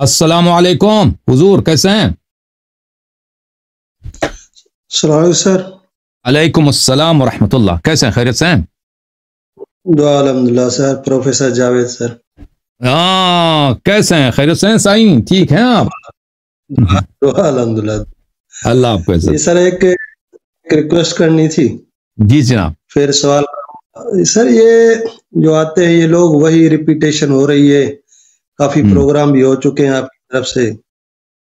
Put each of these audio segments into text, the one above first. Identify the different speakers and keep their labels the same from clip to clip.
Speaker 1: السلام علیکم حضور، کیسے ہیں؟
Speaker 2: السلام علیکم سر.
Speaker 1: علیکم السلام ورحمۃ اللہ. کیسے ہیں؟ خیریت سے ہیں؟
Speaker 2: دعا الحمدللہ سر. پروفیسر جاوید سر.
Speaker 1: ہاں، کیسے ہیں؟ خیریت سے ہیں سائیں؟ ٹھیک ہیں آپ؟
Speaker 2: دعا الحمدللہ.
Speaker 1: اللہ آپ کو
Speaker 2: جی
Speaker 1: عزت.
Speaker 2: سر، ایک ریکویسٹ کرنی تھی.
Speaker 1: جی جناب.
Speaker 2: پھر سوال سر، یہ جو آتے ہیں یہ لوگ وہی ریپیٹیشن ہو رہی ہے. کافی پروگرام بھی ہو چکے ہیں آپ کی طرف سے.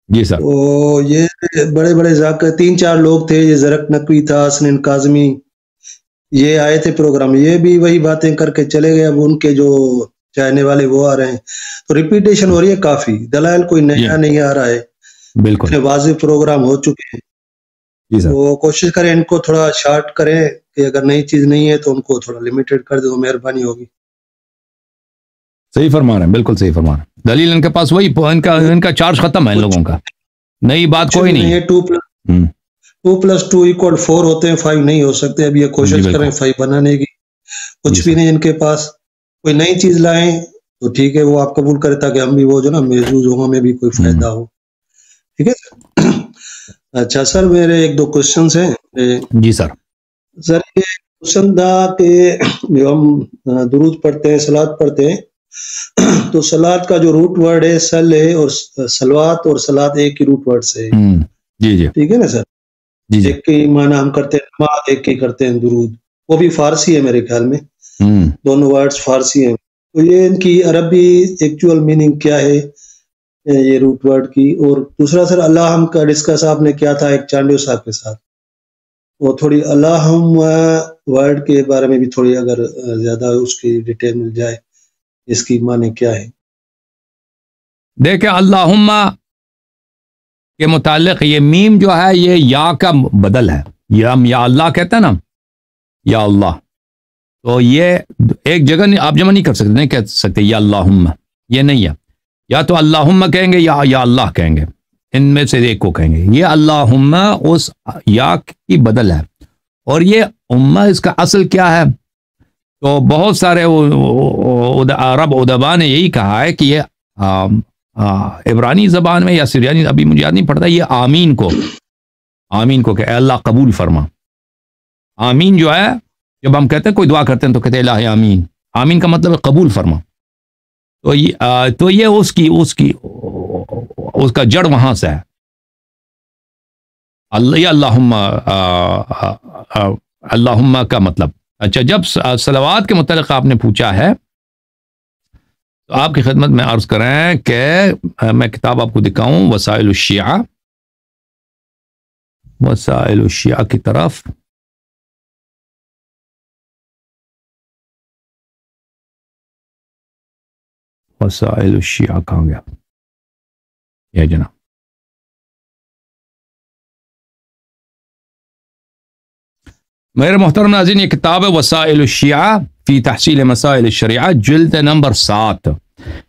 Speaker 1: جی سر.
Speaker 2: تو یہ بڑے بڑے ذاکر 3-4 لوگ تھے. یہ زرق نقوی تھا، حسنین کاظمی، یہ آئے تھے پروگرام. یہ بھی وہی باتیں کر کے چلے گئے. اب ان کے جو چاہنے والے وہ آ رہے ہیں تو ریپیٹیشن ہو رہی ہے کافی. دلائل کوئی نیا نہیں آ رہا ہے.
Speaker 1: بالکل
Speaker 2: واضح پروگرام ہو چکے ہیں.
Speaker 1: جی سر.
Speaker 2: وہ کوشش کریں ان کو تھوڑا شارٹ کریں کہ اگر نئی چیز نہیں ہے تو ان کو تھوڑا لمیٹڈ کر دے تو مہربانی ہوگی.
Speaker 1: صحیح فرما رہے ہیں، بالکل صحیح فرما رہے ہیں. دلیل ان کے پاس وہی، ان کا چارج ختم ہے ان لوگوں کا. نئی بات کوئی نہیں ہے.
Speaker 2: 2+2=4 ہوتے ہیں، 5 نہیں ہو سکتے. اب یہ کوشش کریں 5 بنانے کی. کچھ بھی نہیں ان کے پاس. کوئی نئی چیز لائیں تو ٹھیک ہے، وہ آپ قبول کرے تاکہ ہم بھی وہ جو نا محظوظ ہوں، ہمیں بھی کوئی فائدہ ہو. ٹھیک ہے سر. اچھا سر، میرے 1-2 کوشچنس ہیں.
Speaker 1: جی سر.
Speaker 2: سر یہ کوشچن تھا کہ جو ہم درود پڑھتے ہیں، صلوات پڑھتے ہیں، تو صلوات کا جو روٹ ورڈ ہے سل ہے، اور صلوات اور صلات ایک ہی روٹ ورڈ سے ہے.
Speaker 1: جی جی
Speaker 2: ٹھیک ہے نا سر.
Speaker 1: جی جی.
Speaker 2: ایک کے معنی ہم کرتے ہیں نماز، ایک کے کرتے ہیں درود. وہ بھی فارسی ہے میرے خیال میں. دونوں ورڈز فارسی ہیں. تو یہ ان کی عربی ایکچوئل میننگ کیا ہے یہ روٹ ورڈ کی؟ اور دوسرا سر، اللہ ہم کا ڈسکس آپ نے کیا تھا ایک چانڈیو صاحب کے ساتھ. وہ تھوڑی اللہ ہم ورڈ کے بارے میں بھی تھوڑی اگر زیادہ اس کی ڈیٹیل مل جائے، اس کی معنی کیا ہے؟
Speaker 1: دیکھیں، اللہم کے متعلق یہ میم جو ہے یہ یا کا بدل ہے. یہ ہم یا اللہ کہتے ہیں نا، یا اللہ. تو یہ ایک جگہ نہیں، آپ جمع نہیں کر سکتے، نہیں کہہ سکتے یا اللہم. یہ نہیں ہے. یا تو اللہم کہیں گے یا اللہ کہیں گے. ان میں سے ایک کو کہیں گے. یہ اللہم اس یا کی بدل ہے. اور یہ امہ اس کا اصل کیا ہے؟ تو بہت سارے عرب ادبا نے یہی کہا ہے کہ یہ عبرانی زبان میں یا سریانی، ابھی مجھے یاد نہیں پڑتا، یہ آمین کو کہ اے اللہ قبول فرما. آمین جو ہے، جب ہم کہتے ہیں کوئی دعا کرتے ہیں تو کہتے ہیں الہ آمین. آمین کا مطلب ہے قبول فرما. تو یہ اس کا جڑ وہاں سے ہے. اللہم کا مطلب. اچھا، جب صلوات کے متعلق آپ نے پوچھا ہے تو آپ کی خدمت میں عرض کریں کہ میں کتاب آپ کو دکھاؤں، وسائل الشیعہ کی طرف. وسائل الشیعہ کہاں گیا؟ یہ جناب. میرے محترم ناظرین، یہ کتاب ہے وسائل الشیعہ فی تحصیل مسائل الشریعہ، جلد نمبر 7،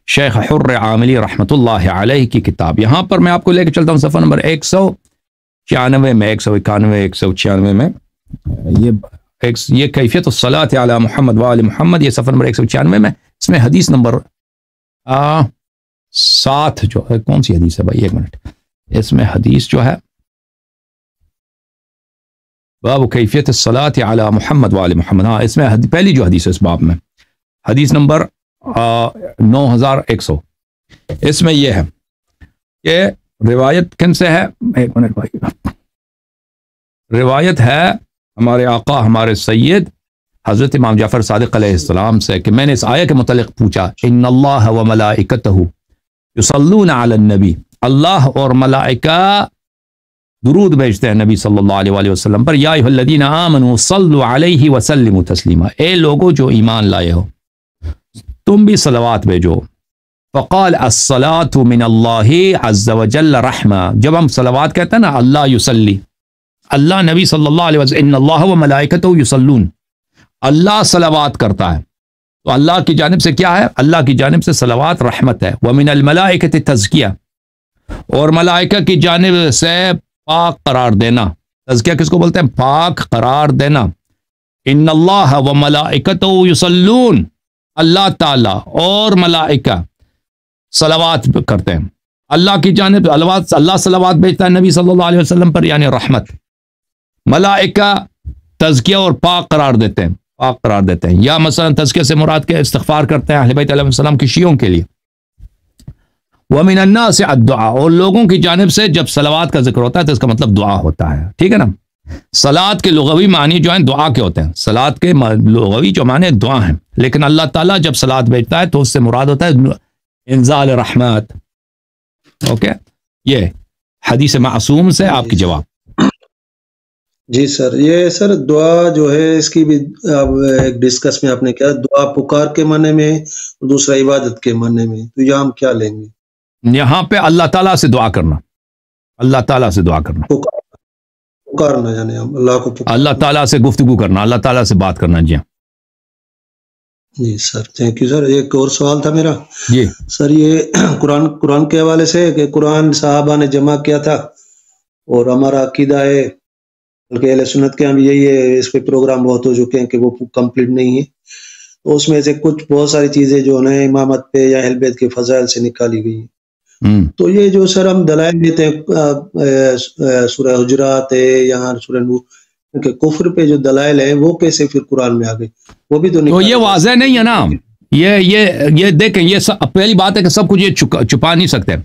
Speaker 1: شیخ حر عاملی رحمۃ اللہ علیہ کی کتاب. یہاں پر میں آپ کو لے کے چلتا ہوں صفحہ نمبر 196 میں، 191 196 میں. یہ کیفیت الصلاۃ علی محمد وآل محمد، یہ صفحہ نمبر 196 میں. اس میں حدیث نمبر 7 جو ہے، کون سی حدیث ہے بھائی؟ ایک منٹ. اس میں حدیث جو ہے باب کیفیت الصلاۃ علی محمد وآل محمد. ہاں، اس میں پہلی جو حدیث ہے اس باب میں، حدیث نمبر 9100. اس میں یہ ہے کہ روایت کن سے ہے؟ ایک منٹ بھائی. روایت ہے ہمارے آقا، ہمارے سید حضرت امام جعفر صادق علیہ السلام سے کہ میں نے اس آیت کے متعلق پوچھا، ان اللہ و ملائکتہ یصلون علی النبی. اللہ اور ملائکہ درود بھیجتے ہیں نبی صلی اللہ علیہ وسلم پر. یا ایھا الذین آمنوا صلوا علیہ وسلموا تسلیما. اے لوگو جو ایمان لائے ہو، تم بھی صلوات بھیجو. فقال الصلاۃ من اللہ عز وجل رحمہ. جب ہم صلوات کہتے ہیں نا، اللہ یصلی، اللہ نبی صلی اللہ علیہ وسلم، ان اللہ و ملائکتہ یصلون، اللہ صلوات کرتا ہے. تو اللہ کی جانب سے کیا ہے؟ اللہ کی جانب سے صلوات رحمت ہے. ومن الملائکۃ تزکیہ، اور ملائکہ کی جانب سے پاک قرار دینا. تزکیہ کس کو بولتے ہیں؟ پاک قرار دینا. ان اللہ و ملائکتہ یصلون، اللہ تعالی اور ملائکہ صلوات کرتے ہیں. اللہ کی جانب اللہ صلوات بھیجتا ہے نبی صلی اللہ علیہ وسلم پر، یعنی رحمت. ملائکہ تزکیہ اور پاک قرار دیتے ہیں، یا مثلا تزکیہ سے مراد کے استغفار کرتے ہیں اہل بیت علیہ السلام کی شیعوں کے لیے. وَمِنَ النَّاسِ الدُّعَاء، اور لوگوں کی جانب سے جب صلوات کا ذکر ہوتا ہے تو اس کا مطلب دعا ہوتا ہے، ٹھیک ہے نا. صلات کے لغوی معنی جو ہیں دعا کے ہوتے ہیں، صلات کے لغوی جو معنی دعا ہیں، لیکن اللہ تعالیٰ جب صلات بھیجتا ہے تو اس سے مراد ہوتا ہے انزال رحمت. اوکے، یہ حدیث معصوم سے آپ کی جواب.
Speaker 2: جی سر، یہ سر دعا جو ہے اس کی بھی اب ایک ڈسکس میں آپ نے کیا، دعا پکار کے معنی میں اور دوسرا عبادت کے معنی میں، تو یہاں ہم کیا لیں گے؟
Speaker 1: یہاں پہ اللہ تعالیٰ سے دعا کرنا، اللہ تعالیٰ سے دعا کرنا،
Speaker 2: پکارنا، یعنی ہم اللہ کو
Speaker 1: اللہ تعالیٰ سے گفتگو کرنا، اللہ تعالیٰ سے بات کرنا. جی
Speaker 2: جی سر، تھینک یو سر. ایک اور سوال تھا میرا.
Speaker 1: جی
Speaker 2: سر، یہ قرآن کے حوالے سے کہ قرآن صحابہ نے جمع کیا تھا اور ہمارا عقیدہ ہے، بلکہ اہل سنت کے ہم یہی ہے، اس پہ پروگرام بہت ہو چکے ہیں کہ وہ کمپلیٹ نہیں ہے، تو اس میں سے بہت ساری چیزیں جو ہیں امامت پہ یا اہل بیت کے فضائل سے نکالی گئی ہیں. تو یہ جو سر ہم دلائل دیتے ہیں سورہ حجرات ہے یا سورہ نور کہ کفر پہ جو دلائل ہیں وہ کیسے پھر قرآن میں آ گئی؟ وہ بھی تو
Speaker 1: یہ واضح نہیں ہے نا. یہ دیکھیں، یہ پہلی بات ہے کہ سب کچھ یہ چھپا نہیں سکتے.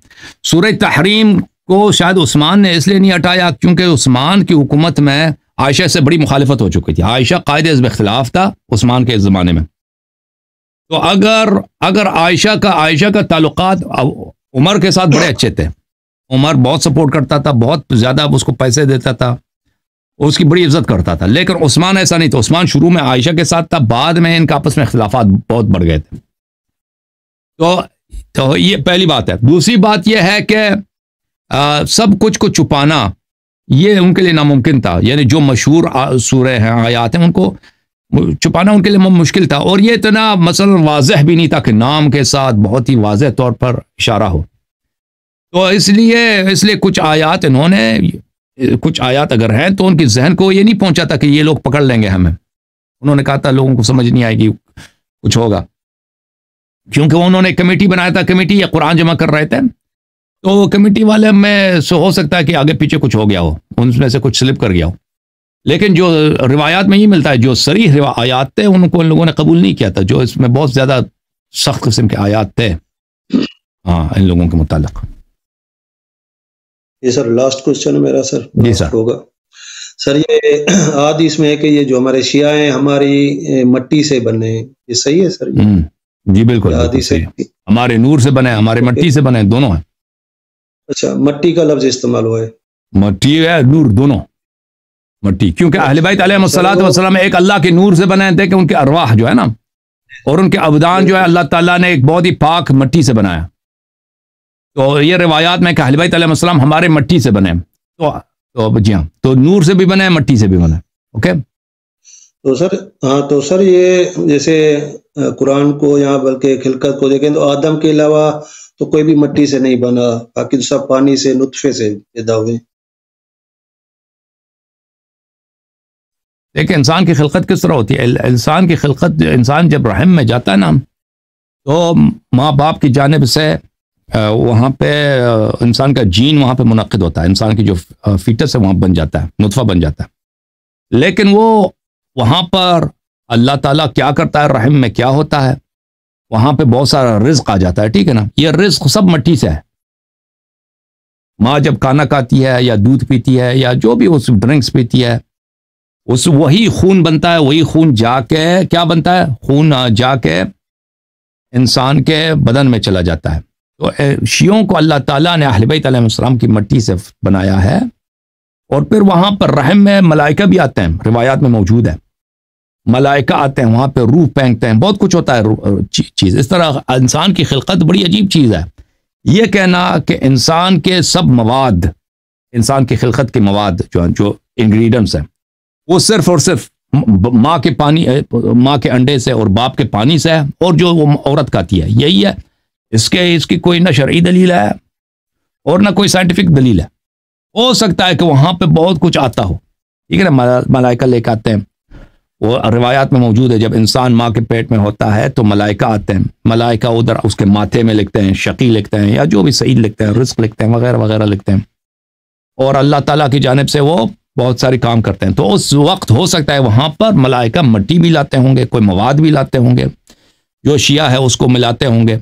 Speaker 1: سورہ تحریم کو شاید عثمان نے اس لیے نہیں ہٹایا کیونکہ عثمان کی حکومت میں عائشہ سے بڑی مخالفت ہو چکی تھی. عائشہ قائد حزب اختلاف تھا عثمان کے زمانے میں. تو اگر عائشہ کا تعلقات عمر کے ساتھ بڑے اچھے تھے، عمر بہت سپورٹ کرتا تھا، بہت زیادہ اس کو پیسے دیتا تھا، اس کی بڑی عزت کرتا تھا. لیکن عثمان ایسا نہیں تھا. عثمان شروع میں عائشہ کے ساتھ تھا، بعد میں ان کا آپس میں اختلافات بہت بڑھ گئے تھے. تو یہ پہلی بات ہے. دوسری بات یہ ہے کہ سب کچھ کو چھپانا یہ ان کے لیے ناممکن تھا. یعنی جو مشہور سورہ ہیں، آیات ہیں، ان کو چھپانا ان کے لیے مشکل تھا. اور یہ اتنا مثلا واضح بھی نہیں تھا کہ نام کے ساتھ بہت ہی واضح طور پر اشارہ ہو. تو اس لیے کچھ آیات اگر ہیں تو ان کی ذہن کو یہ نہیں پہنچا تھا کہ یہ لوگ پکڑ لیں گے ہمیں. انہوں نے کہا تھا لوگوں کو سمجھ نہیں آئے گی، کچھ ہوگا، کیونکہ انہوں نے کمیٹی بنایا تھا. کمیٹی یا قرآن جمع کر رہے تھے، تو کمیٹی والے میں ہو سکتا ہے کہ آگے پیچھے کچھ ہو گیا ہو، ان میں سے کچھ سلپ کر گیا ہو. لیکن جو روایات میں یہ ملتا ہے، جو صریح آیات تھے ان کو ان لوگوں نے قبول نہیں کیا تھا، جو اس میں بہت زیادہ سخت قسم کے آیات تھے ان لوگوں کے متعلق.
Speaker 2: یہ سر لاسٹ کوشچن میرا سر.
Speaker 1: جی سر.
Speaker 2: ہوگا سر، یہ حدیث میں ہے کہ یہ جو ہمارے شیعہ ہیں ہماری مٹی سے بنے ہیں، یہ صحیح ہے سر؟
Speaker 1: جی بالکل
Speaker 2: حدیث ہے،
Speaker 1: ہمارے نور سے بنے، ہمارے مٹی سے بنے، دونوں ہیں.
Speaker 2: اچھا، مٹی کا لفظ استعمال ہوا ہے؟
Speaker 1: مٹی ہے نور، دونوں مٹی، کیونکہ اہل بیت علیہ الصلوۃ والسلام ایک اللہ کے نور سے بنے تھے کہ ان کے ارواح جو ہے نا اور ان کے ابدان جو ہے اللہ تعالیٰ نے ایک بہت ہی پاک مٹی سے بنایا. تو یہ روایات میں کہ اہل بیت علیہ السلام ہمارے مٹی سے بنے، تو جی ہاں، تو نور سے بھی بنے، مٹی سے بھی بنے. اوکے.
Speaker 2: تو سر یہ جیسے قرآن کو یہاں بلکہ خلقت کو دیکھیں تو آدم کے علاوہ تو کوئی بھی مٹی سے نہیں بنا، باقی سب پانی سے، نطفے سے پیدا ہوئے.
Speaker 1: دیکھیں انسان کی خلقت کس طرح ہوتی ہے. انسان کی خلقت، انسان جب رحم میں جاتا ہے نا تو ماں باپ کی جانب سے وہاں پہ انسان کا جین وہاں پہ منعقد ہوتا ہے، انسان کی جو فیٹس ہے وہاں بن جاتا ہے، نطفہ بن جاتا ہے. لیکن وہ وہاں پر اللہ تعالیٰ کیا کرتا ہے، رحم میں کیا ہوتا ہے، وہاں پہ بہت سارا رزق آ جاتا ہے. ٹھیک ہے نا. یہ رزق سب مٹی سے ہے. ماں جب کھانا کھاتی ہے یا دودھ پیتی ہے یا جو بھی اس ڈرنکس پیتی ہے، اس وہی خون بنتا ہے، وہی خون جا کے کیا بنتا ہے، خون جا کے انسان کے بدن میں چلا جاتا ہے. تو شیعوں کو اللہ تعالیٰ نے اہل بیت علیہ السلام کی مٹی سے بنایا ہے، اور پھر وہاں پر رحم میں ملائکہ بھی آتے ہیں، روایات میں موجود ہے. ملائکہ آتے ہیں وہاں پہ، روح پھینکتے ہیں، بہت کچھ ہوتا ہے چیز. اس طرح انسان کی خلقت بڑی عجیب چیز ہے. یہ کہنا کہ انسان کے سب مواد، انسان کی خلقت کے مواد جو انگریڈینٹس ہیں وہ صرف اور صرف ماں کے انڈے سے اور باپ کے پانی سے ہے، اور جو وہ عورت کھاتی ہے یہی ہے. اس کی کوئی نہ شرعی دلیل ہے اور نہ کوئی سائنٹیفک دلیل ہے. ہو سکتا ہے کہ وہاں پہ بہت کچھ آتا ہو، ٹھیک ہے نا، ملائکہ لے کے آتے ہیں وہ روایات میں موجود ہے، جب انسان ماں کے پیٹ میں ہوتا ہے تو ملائکہ آتے ہیں، ملائکہ ادھر اس کے ماتھے میں لکھتے ہیں شقی لکھتے ہیں یا جو بھی سعید لکھتے ہیں، رزق لکھتے ہیں وغیرہ وغیرہ لکھتے ہیں، اور اللہ تعالیٰ کی جانب سے وہ بہت سارے کام کرتے ہیں. تو اس وقت ہو سکتا ہے وہاں پر ملائکہ مٹی بھی لاتے ہوں گے، کوئی مواد بھی لاتے ہوں گے، جو شیعہ ہے اس کو ملاتے ہوں گے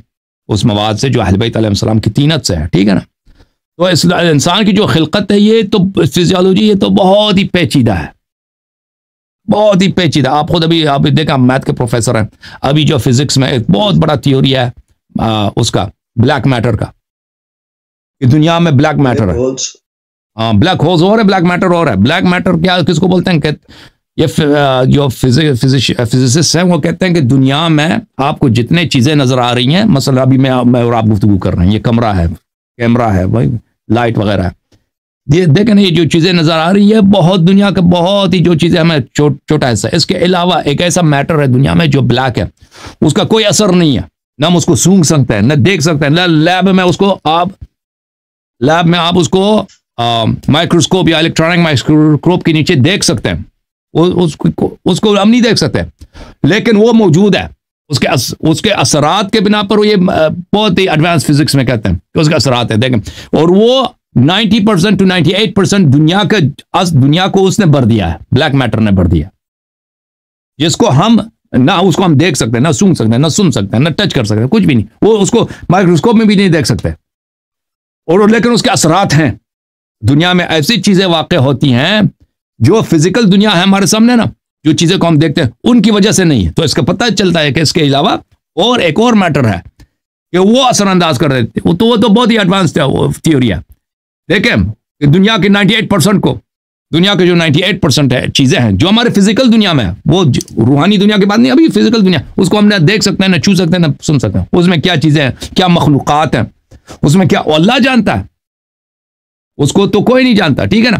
Speaker 1: اس مواد سے جو اہل بیت علیہ السلام کی طینت سے ہے، ٹھیک ہے نا. تو انسان کی جو خلقت ہے یہ تو فزیولوجی یہ تو بہت ہی پیچیدہ ہے، بہت ہی پیچیدہ. آپ خود ابھی دیکھا میتھ کے پروفیسر ہیں، ابھی جو فزکس میں ایک بہت بڑا تھیوری ہے اس کا بلیک میٹر کا، کہ دنیا میں بلیک میٹر ہے. ہاں بلیک ہولز اور ہے، بلیک میٹر اور ہے. بلیک میٹر کیا کس کو بولتے ہیں؟ کہ یہ جو فزسسٹ ہیں وہ کہتے ہیں کہ دنیا میں آپ کو جتنے چیزیں نظر آ رہی ہیں، مثلا ابھی میں اور آپ گفتگو کر رہے ہیں، یہ کمرہ ہے، کیمرہ ہے، بھائی لائٹ وغیرہ ہے، یہ دیکھیں نا یہ جو چیزیں نظر آ رہی ہے بہت دنیا کا بہت ہی جو چیزیں ہمیں چھوٹا حصہ ہے. اس کے علاوہ ایک ایسا میٹر ہے دنیا میں جو بلیک ہے، اس کا کوئی اثر نہیں ہے، نہ ہم اس کو سونگھ سکتے ہیں، نہ دیکھ سکتے ہیں، نہ لیب میں آپ اس کو مائکروسکوپ یا الیکٹرانک مائکروسکوپ کے نیچے دیکھ سکتے ہیں، اس کو ہم نہیں دیکھ سکتے، لیکن وہ موجود ہے. اس کے اثرات کے بنا پر وہ یہ بہت ہی ایڈوانس فزکس میں کہتے ہیں کہ اس کے اثرات ہیں، دیکھیں. اور وہ 90% to 98% دنیا کو اس نے بھر دیا ہے، بلیک میٹر نے بھر دیا، جس کو ہم نہ اس کو ہم دیکھ سکتے ہیں، نہ سونگھ سکتے ہیں، نہ سن سکتے ہیں، نہ ٹچ کر سکتے ہیں، کچھ بھی نہیں. وہ اس کو مائکروسکوپ میں بھی نہیں دیکھ سکتے، اور لیکن اس کے اثرات ہیں. دنیا میں ایسی چیزیں واقع ہوتی ہیں جو فزیکل دنیا ہے ہمارے سامنے نا، جو چیزیں کو ہم دیکھتے ہیں ان کی وجہ سے نہیں ہے. تو اس کا پتہ چلتا ہے کہ اس کے علاوہ اور ایک اور میٹر ہے کہ وہ اثر انداز کر دیتے. وہ تو بہت ہی ایڈوانس تھیوری ہے. دیکھیں کہ دنیا کے 98% کو، دنیا کے جو 98% ہے چیزیں ہیں جو ہمارے فزیکل دنیا میں ہے، وہ روحانی دنیا کے بعد نہیں، ابھی فزیکل دنیا، اس کو ہم نہ دیکھ سکتے ہیں، نہ چھو سکتے ہیں، نہ سن سکتے ہیں. اس میں کیا چیزیں ہیں، کیا مخلوقات ہیں، اس میں کیا اللہ جانتا ہے، اس کو تو کوئی نہیں جانتا، ٹھیک ہے نا.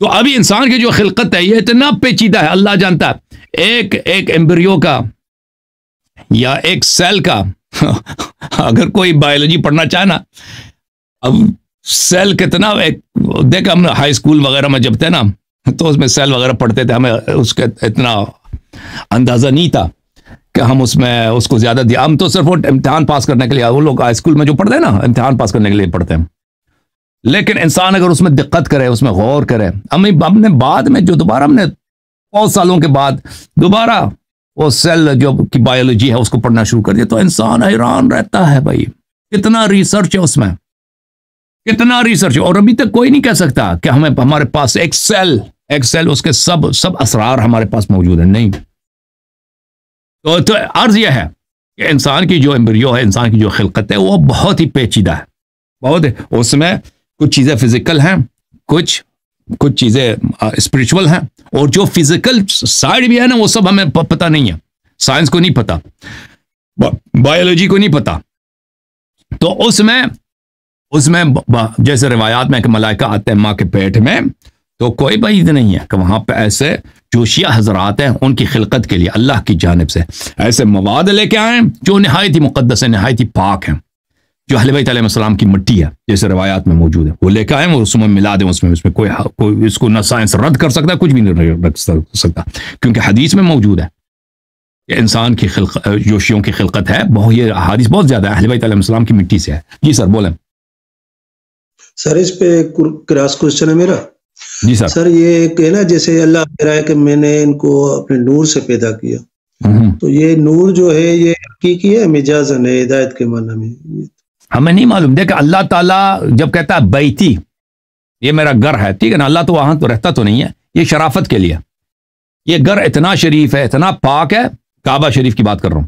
Speaker 1: تو ابھی انسان کی جو خلقت ہے یہ اتنا پیچیدہ ہے، اللہ جانتا ہے. ایک ایمبریو کا یا ایک سیل کا اگر کوئی بایولوجی پڑھنا چاہے نا، اب سیل کتنا، دیکھ ہم ہائی اسکول وغیرہ میں جب تھے نا تو اس میں سیل وغیرہ پڑھتے تھے، ہمیں اس کا اتنا اندازہ نہیں تھا کہ ہم اس کو زیادہ دیا. ہم تو صرف وہ امتحان پاس کرنے کے لیے، وہ لوگ ہائی اسکول میں جو پڑھتے ہیں نا امتحان پاس کرنے کے لیے پڑھتے ہیں. لیکن انسان اگر اس میں دقت کرے، اس میں غور کرے، ہم نے بعد میں جو دوبارہ ہم نے بہت سالوں کے بعد دوبارہ وہ سیل جو کی بایولوجی ہے اس کو پڑھنا شروع کر دیا تو انسان حیران رہتا ہے بھائی کتنا ریسرچ ہے اس میں، کتنا ریسرچ ہے. اور ابھی تک کوئی نہیں کہہ سکتا کہ ہمارے پاس ایک سیل اس کے سب اسرار ہمارے پاس موجود ہیں، نہیں. تو عرض یہ ہے کہ انسان کی جو ایمبریو ہے، انسان کی جو خلقت ہے وہ بہت ہی پیچیدہ ہے، بہت. اس میں کچھ چیزیں فزیکل ہیں، کچھ چیزیں اسپرچول ہیں، اور جو فزیکل سائڈ بھی ہے نا وہ سب ہمیں پتہ نہیں ہے، سائنس کو نہیں پتہ، بایولوجی کو نہیں پتہ. تو اس میں جیسے روایات میں کہ ملائکہ آتے ہیں ماں کے پیٹ میں، تو کوئی بعید نہیں ہے کہ وہاں پہ ایسے جو شیعہ حضرات ہیں ان کی خلقت کے لیے اللہ کی جانب سے ایسے مواد لے کے آئیں جو نہایت ہی مقدس ہیں، نہایت ہی پاک ہیں، جو اہل بیت علیہ السلام کی مٹی ہے جیسے روایات میں موجود ہے، وہ لے کے آئیں اور اس میں ملا دیں. اس میں کوئی اس کو نہ سائنس رد کر سکتا، کچھ بھی نہیں رکھ سکتا، کیونکہ حدیث میں موجود ہے کہ انسان کی خلقت، جو شیعوں کی خلقت ہے، یہ حدیث بہت زیادہ ہے، اہل بیت علیہ السلام کی مٹی سے ہے. جی سر بولیں.
Speaker 2: سر اس پہ کراس کوشچن ہے میرا.
Speaker 1: جی سر.
Speaker 2: یہ کہنا جیسے اللہ کہہ رہا ہے کہ میں نے ان کو اپنے نور سے پیدا کیا، تو یہ نور جو ہے یہ حقیقی ہے مجازن ہے ہدایت کے معنی میں؟
Speaker 1: ہمیں نہیں معلوم. دیکھ اللہ تعالیٰ جب کہتا ہے بیتی، یہ میرا گھر ہے، ٹھیک ہے نا، اللہ تو وہاں تو رہتا تو نہیں ہے، یہ شرافت کے لیے. یہ گھر اتنا شریف ہے، اتنا پاک ہے، کعبہ شریف کی بات کر رہا ہوں،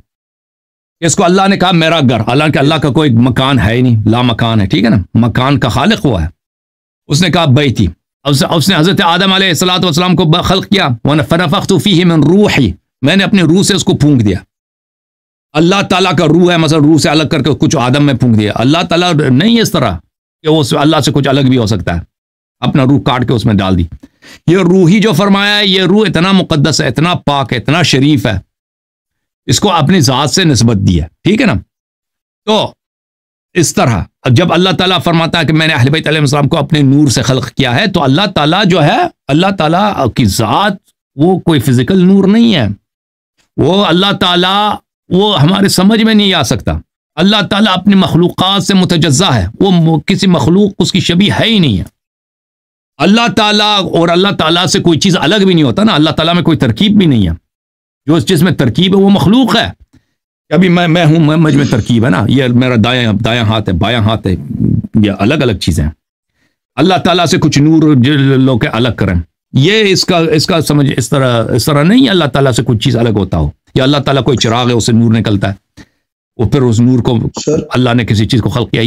Speaker 1: اس کو اللہ نے کہا میرا گھر. حالانکہ اللہ کا کوئی مکان ہے ہی نہیں، لا مکان ہے، ٹھیک ہے نا، مکان کا خالق ہوا ہے. اس نے کہا بیتی. اس نے حضرت آدم علیہ الصلوۃ والسلام کو خلق کیا، فنفخت فیہ من روحی، میں نے اپنی روح سے اس کو پھونک دیا. اللہ تعالیٰ کا روح ہے، مثلا روح سے الگ کر کے کچھ آدم میں پھونک دیا. اللہ تعالیٰ نہیں اس طرح کہ وہ اللہ سے کچھ الگ بھی ہو سکتا ہے، اپنا روح کاٹ کے اس میں ڈال دی. یہ روح ہی جو فرمایا ہے، یہ روح اتنا مقدس ہے، اتنا پاک ہے، اتنا شریف ہے، اس کو اپنی ذات سے نسبت دی ہے، ٹھیک ہے نا. تو اس طرح جب اللہ تعالیٰ فرماتا ہے کہ میں نے اہل بیت علیہ السلام کو اپنے نور سے خلق کیا ہے، تو اللہ تعالیٰ جو ہے، اللہ تعالیٰ کی ذات وہ کوئی فزیکل نور نہیں ہے، وہ اللہ تعالیٰ وہ ہمارے سمجھ میں نہیں آ سکتا۔ اللہ تعالیٰ اپنی مخلوقات سے متجزہ ہے، وہ کسی مخلوق اس کی شبیہ ہے ہی نہیں ہے۔ اللہ تعالیٰ اور اللہ تعالیٰ سے کوئی چیز الگ بھی نہیں ہوتا نا، اللہ تعالیٰ میں کوئی ترکیب بھی نہیں ہے، جو اس چیز میں ترکیب ہے وہ مخلوق ہے۔ ابھی میں ہوں، مجھ میں ترکیب ہے نا، یہ میرا دایاں ہاتھ ہے، بایاں ہاتھ ہے، یہ الگ الگ چیزیں ہیں۔ اللہ تعالیٰ سے کچھ نور لو کے الگ کریں، یہ اس کا سمجھ اس طرح نہیں ہے اللہ تعالیٰ سے کچھ چیز الگ ہوتا ہو، یا اللہ تعالیٰ کوئی چراغ ہے اس سے نور نکلتا ہے، وہ پھر اس نور کو اللہ نے کسی چیز کو خلق کیا۔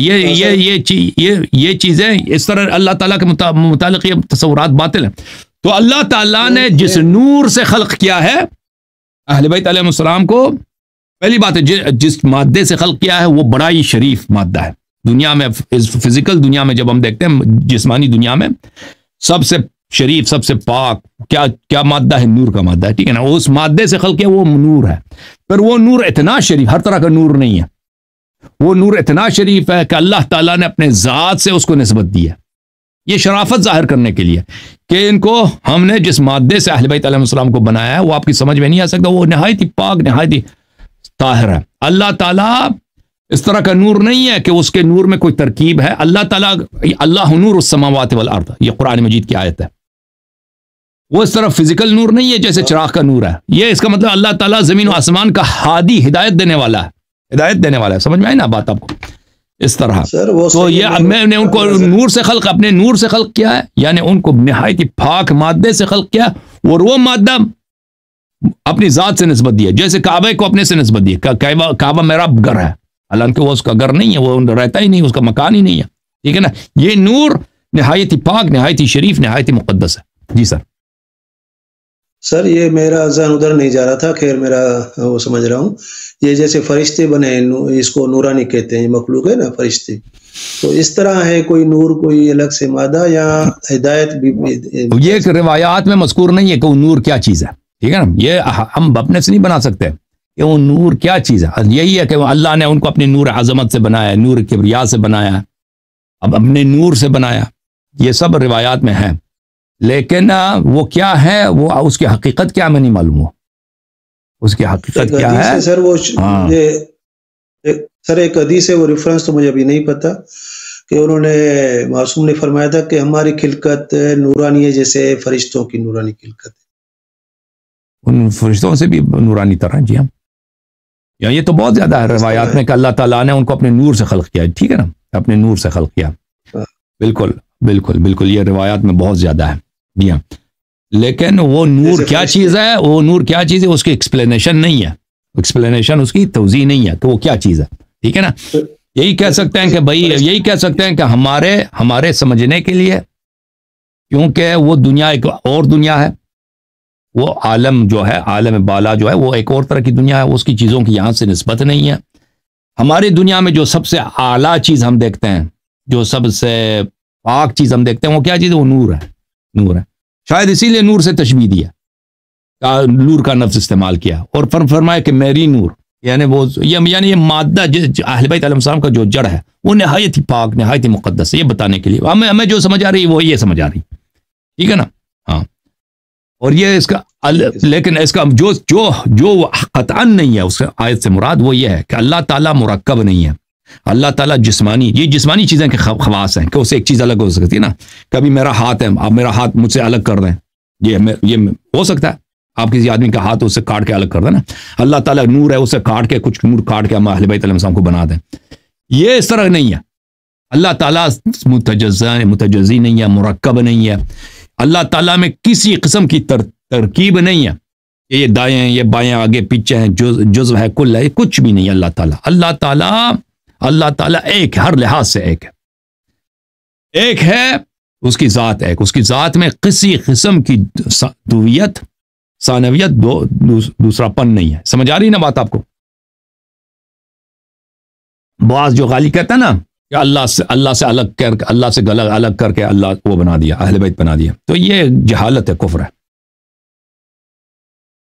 Speaker 1: یہ چیزیں اس طرح اللہ تعالیٰ کے متعلق یہ تصورات باطل ہیں۔ تو اللہ تعالیٰ نے جس نور سے خلق کیا ہے اہل بیت علیہ السلام کو، پہلی بات ہے جس مادے سے خلق کیا ہے وہ بڑا ہی شریف مادہ ہے دنیا میں، فزیکل دنیا میں جب ہم دیکھتے ہیں جسمانی دنیا میں سب سے شریف، سب سے پاک کیا مادہ ہے؟ نور کا مادہ ہے، ٹھیک ہے نا؟ اس مادے سے خلق کیا وہ نور ہے، پر وہ نور اتنا شریف، ہر طرح کا نور نہیں ہے، وہ نور اتنا شریف ہے کہ اللہ تعالیٰ نے اپنے ذات سے اس کو نسبت دی ہے، یہ شرافت ظاہر کرنے کے لیے کہ ان کو ہم نے جس مادے سے اہل بیت علیہ السلام کو بنایا ہے وہ آپ کی سمجھ میں نہیں آ سکتا، وہ نہایت ہی پاک، نہایت ہی طاہر ہے۔ اللہ تعالیٰ اس طرح کا نور نہیں ہے کہ اس کے نور میں کوئی ترکیب ہے۔ اللہ تعالیٰ اللہ نور السماوات والارض، یہ قرآن مجید کی آیت ہے، وہ اس طرح فزیکل نور نہیں ہے جیسے چراغ کا نور ہے۔ یہ اس کا مطلب اللہ تعالیٰ زمین و آسمان کا ہادی، ہدایت دینے والا ہے، سمجھ میں آئی نا بات آپ کو؟ اس طرح تو یہ میں نے ان کو نور سے خلق، اپنے نور سے خلق کیا ہے، یعنی ان کو نہایت ہی پاک مادے سے خلق کیا، اور وہ مادہ اپنی ذات سے نسبت دی ہے، جیسے کعبے کو اپنے سے نسبت دی ہے، کعبہ میرا گھر ہے، حالانکہ وہ اس کا گھر نہیں ہے، وہ رہتا ہی نہیں، اس کا مکان ہی نہیں ہے، ٹھیک ہے نا؟ یہ نور نہایت ہی پاک، نہایت ہی شریف، نہایت ہی مقدس ہے۔ جی
Speaker 2: سر یہ میرا ذہن ادھر نہیں جا رہا تھا، خیر میرا وہ سمجھ رہا ہوں، یہ جیسے فرشتے بنے اس کو نورانی کہتے ہیں، مخلوق ہے نا فرشتے، تو اس طرح ہے کوئی نور، کوئی الگ سے مادہ یا ہدایت بھی؟
Speaker 1: یہ روایات میں مذکور نہیں ہے کہ وہ نور کیا چیز ہے، ٹھیک ہے نا؟ یہ ہم اپنے سے نہیں بنا سکتے کہ وہ نور کیا چیز ہے، یہی ہے کہ اللہ نے ان کو اپنے نور عظمت سے بنایا، نور کبریا سے بنایا، اب اپنے نور سے بنایا، یہ سب روایات میں ہے، لیکن وہ کیا ہے، وہ اس کی حقیقت کیا میں نہیں معلوم ہو، اس کی حقیقت کیا ہے؟
Speaker 2: سر وہ سر ایک حدیث ہے، وہ ریفرنس تو مجھے ابھی نہیں پتا، کہ انہوں نے معصوم نے فرمایا تھا کہ ہماری خلقت نورانی ہے جیسے فرشتوں کی نورانی خلقت ہے۔
Speaker 1: ان فرشتوں سے بھی نورانی طرح، جی ہاں، یہ تو بہت زیادہ ہے روایات میں کہ اللہ تعالیٰ نے ان کو اپنے نور سے خلق کیا، ٹھیک ہے نا؟ اپنے نور سے خلق کیا، بالکل بالکل بالکل، یہ روایات میں بہت زیادہ ہے، جی ہاں، لیکن وہ نور کیا چیز ہے، وہ نور کیا چیز ہے، اس کی ایکسپلینیشن نہیں ہے، ایکسپلینیشن اس کی توضیح نہیں ہے کہ وہ کیا چیز ہے، ٹھیک ہے نا؟ یہی کہہ سکتے ہیں کہ بھائی، یہی کہہ سکتے ہیں کہ ہمارے سمجھنے کے لیے، کیونکہ وہ دنیا ایک اور دنیا ہے، وہ عالم جو ہے، عالم بالا جو ہے، وہ ایک اور طرح کی دنیا ہے، اس کی چیزوں کی یہاں سے نسبت نہیں ہے۔ ہماری دنیا میں جو سب سے اعلیٰ چیز ہم دیکھتے ہیں، جو سب سے پاک چیز ہم دیکھتے ہیں، وہ کیا چیز ہے؟ وہ نور ہے، نور ہے، شاید اسی لیے نور سے تشبیہ دیا، نور کا لفظ استعمال کیا، اور فرمایا کہ میری نور، یعنی یہ مادہ اہل بیت علیہ السلام کا جو جڑ ہے وہ نہایت ہی پاک، نہایت ہی مقدس ہے، یہ بتانے کے لیے ہمیں جو سمجھ آ رہی ہے وہ یہ سمجھ آ رہی، ٹھیک ہے نا؟ ہاں، اور یہ اس کا لیکن اس کا جو قطعاً نہیں ہے اس آیت سے مراد وہ یہ ہے کہ اللہ تعالیٰ مرکب نہیں ہے، اللہ تعالیٰ جسمانی، یہ جسمانی چیزیں کے خواص ہیں کہ اسے ایک چیز الگ ہو سکتی ہے نا، کبھی میرا ہاتھ ہے، آپ میرا ہاتھ مجھ سے الگ کر دیں، یہ ہو سکتا ہے، آپ کسی آدمی کا ہاتھ اسے کاٹ کے الگ کر دیں نا، اللہ تعالیٰ نور ہے، اسے کاٹ کے کچھ نور کاٹ کے ہم اہل بیت علیہ السلام کو بنا دیں، یہ اس طرح نہیں ہے، اللہ تعالیٰ متجزی نہیں ہے، مرکب نہیں ہے، اللہ تعالیٰ میں کسی قسم کی ترکیب نہیں ہے، یہ دائیں ہیں، یہ بائیں، آگے پیچھے ہیں، جزو ہے، کل ہے، یہ کچھ بھی نہیں ہے اللہ تعالیٰ ایک، ہر لحاظ سے ایک ہے، اس کی ذات ایک، اس کی ذات میں کسی قسم کی دویت، ثانویت، دوسرا پن نہیں ہے، سمجھ آ رہی نا بات آپ کو؟ بعض جو غالی کہتا ہے نا کہ اللہ سے الگ کر کے، اللہ سے الگ کر کے اللہ وہ بنا دیا، اہل بیت بنا دیا، تو یہ جہالت ہے، کفر ہے۔